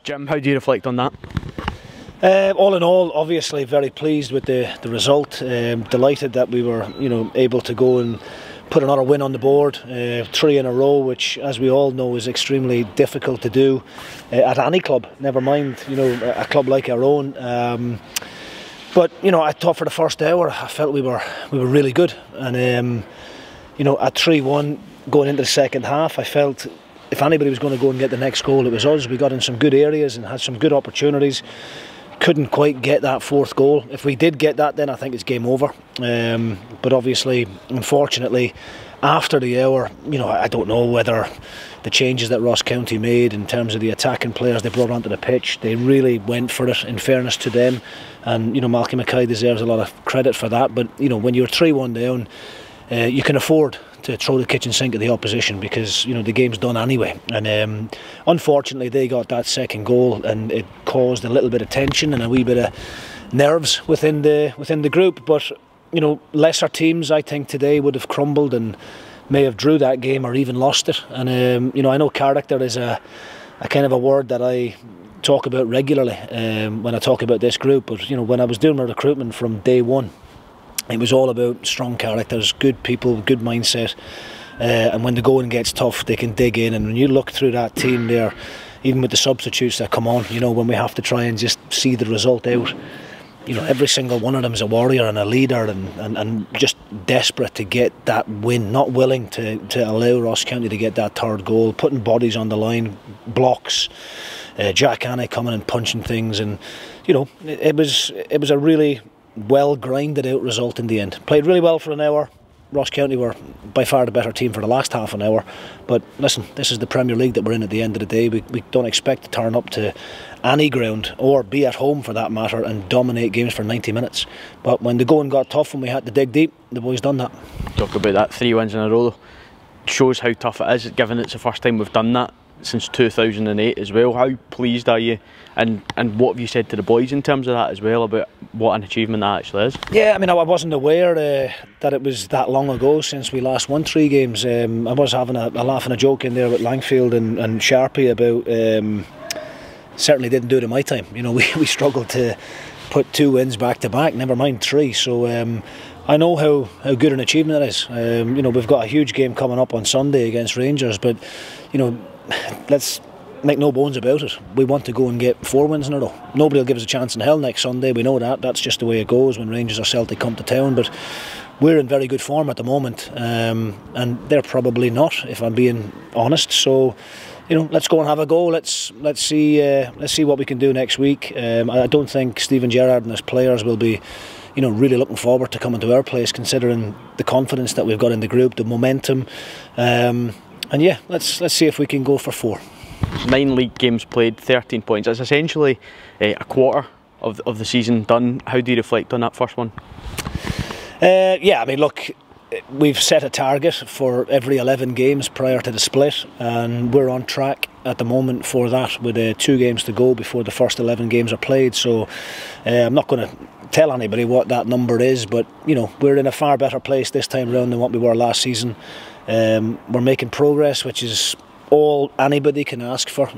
Jim, how do you reflect on that? All in all, obviously very pleased with the result. Delighted that we were, able to go and put another win on the board, 3 in a row, which, as we all know, is extremely difficult to do at any club. Never mind, a club like our own. But I thought for the first hour, I felt we were really good, and at 3-1 going into the second half, I felt if anybody was going to go and get the next goal, it was us. We got in some good areas and had some good opportunities. Couldn't quite get that fourth goal. If we did get that, then I think it's game over. But obviously, unfortunately, after the hour, I don't know whether the changes that Ross County made in terms of the attacking players they brought onto the pitch, they really went for it, in fairness to them. And Malky Mackay deserves a lot of credit for that. But when you're 3-1 down, you can afford to throw the kitchen sink at the opposition, because the game's done anyway. And unfortunately, they got that second goal, and it caused a little bit of tension and a wee bit of nerves within the group. But lesser teams, I think, today would have crumbled and may have drew that game or even lost it. And I know character is a kind of a word that I talk about regularly when I talk about this group. But when I was doing my recruitment from day one, it was all about strong characters, good people, good mindset, and when the going gets tough, they can dig in. And when you look through that team there, even with the substitutes that come on, when we have to try and just see the result out, every single one of them is a warrior and a leader, and just desperate to get that win, not willing to allow Ross County to get that third goal, putting bodies on the line, blocks, Jack Annie coming and punching things, and it was a really well grinded out result in the end. Played really well for an hour. Ross County were by far the better team for the last half an hour, but listen, this is the Premier League that we're in at the end of the day. We don't expect to turn up to any ground, or be at home for that matter, and dominate games for 90 minutes. But when the going got tough and we had to dig deep, the boys done that. Talk about that 3 wins in a row, shows how tough it is, given it's the first time we've done that since 2008 as well. How pleased are you, and what have you said to the boys in terms of that as well, about what an achievement that actually is? Yeah, I wasn't aware that it was that long ago since we last won 3 games. I was having a laugh and a joke in there with Langfield and Sharpie about certainly didn't do it in my time. We struggled to put 2 wins back to back, never mind 3. So I know how good an achievement it is. We've got a huge game coming up on Sunday against Rangers, but let's make no bones about it. We want to go and get 4 wins in a row. Nobody will give us a chance in hell next Sunday. We know that. That's just the way it goes when Rangers or Celtic come to town. But we're in very good form at the moment, and they're probably not, if I'm being honest. So, let's go and have a go. Let's see what we can do next week. I don't think Stephen Gerrard and his players will be, really looking forward to coming to our place, considering the confidence that we've got in the group, the momentum. And yeah, let's see if we can go for 4. 9 league games played, 13 points. It's essentially a quarter of the season done. How do you reflect on that first one? Yeah, look, we've set a target for every 11 games prior to the split, and we're on track at the moment for that, with 2 games to go before the first 11 games are played. So I'm not going to tell anybody what that number is, but we're in a far better place this time around than what we were last season. We're making progress, which is all anybody can ask for,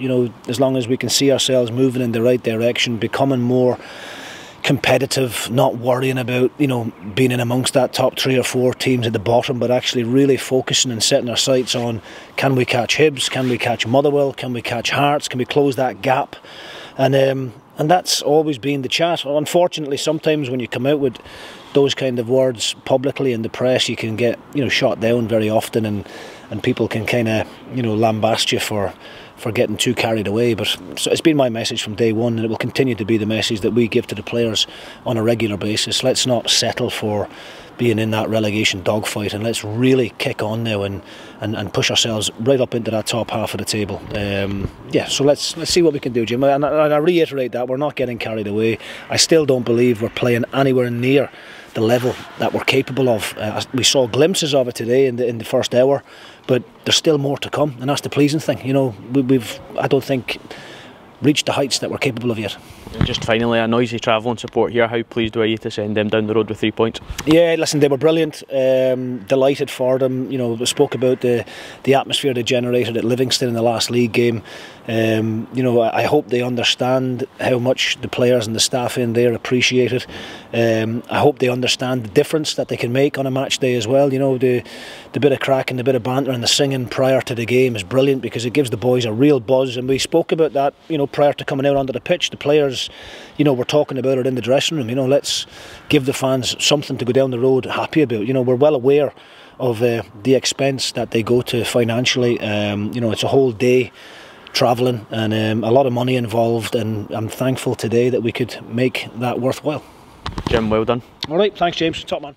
as long as we can see ourselves moving in the right direction, becoming more competitive, not worrying about being in amongst that top 3 or 4 teams at the bottom, but actually really focusing and setting our sights on, can we catch Hibs, can we catch Motherwell, can we catch Hearts, can we close that gap? And that's always been the chat. Unfortunately, sometimes when you come out with those kind of words publicly in the press, you can get shot down very often, and people can kind of lambast you for getting too carried away. But so it's been my message from day one, and it will continue to be the message that we give to the players on a regular basis. Let's not settle for being in that relegation dogfight, and let's really kick on now and push ourselves right up into that top half of the table. Yeah, so let's see what we can do, Jim. And I reiterate that we're not getting carried away. I still don't believe we're playing anywhere near the level that we're capable of. We saw glimpses of it today in the first hour, but there's still more to come, and that's the pleasing thing. We've I don't think reached the heights that we're capable of yet. Just finally, a noisy travelling support here. How pleased were you to send them down the road with 3 points? Yeah, listen, they were brilliant. Delighted for them. We spoke about the atmosphere they generated at Livingston in the last league game. You know, I hope they understand how much the players and the staff in there appreciate it. I hope they understand the difference that they can make on a match day as well. You know, the bit of crack and the bit of banter and the singing prior to the game is brilliant, because it gives the boys a real buzz. And we spoke about that, you know, prior to coming out onto the pitch. The players, you know, were talking about it in the dressing room. You know, let's give the fans something to go down the road happy about. You know, we're well aware of the expense that they go to financially. You know, it's a whole day travelling and a lot of money involved, and I'm thankful today that we could make that worthwhile. Jim, well done. All right, thanks James, top man.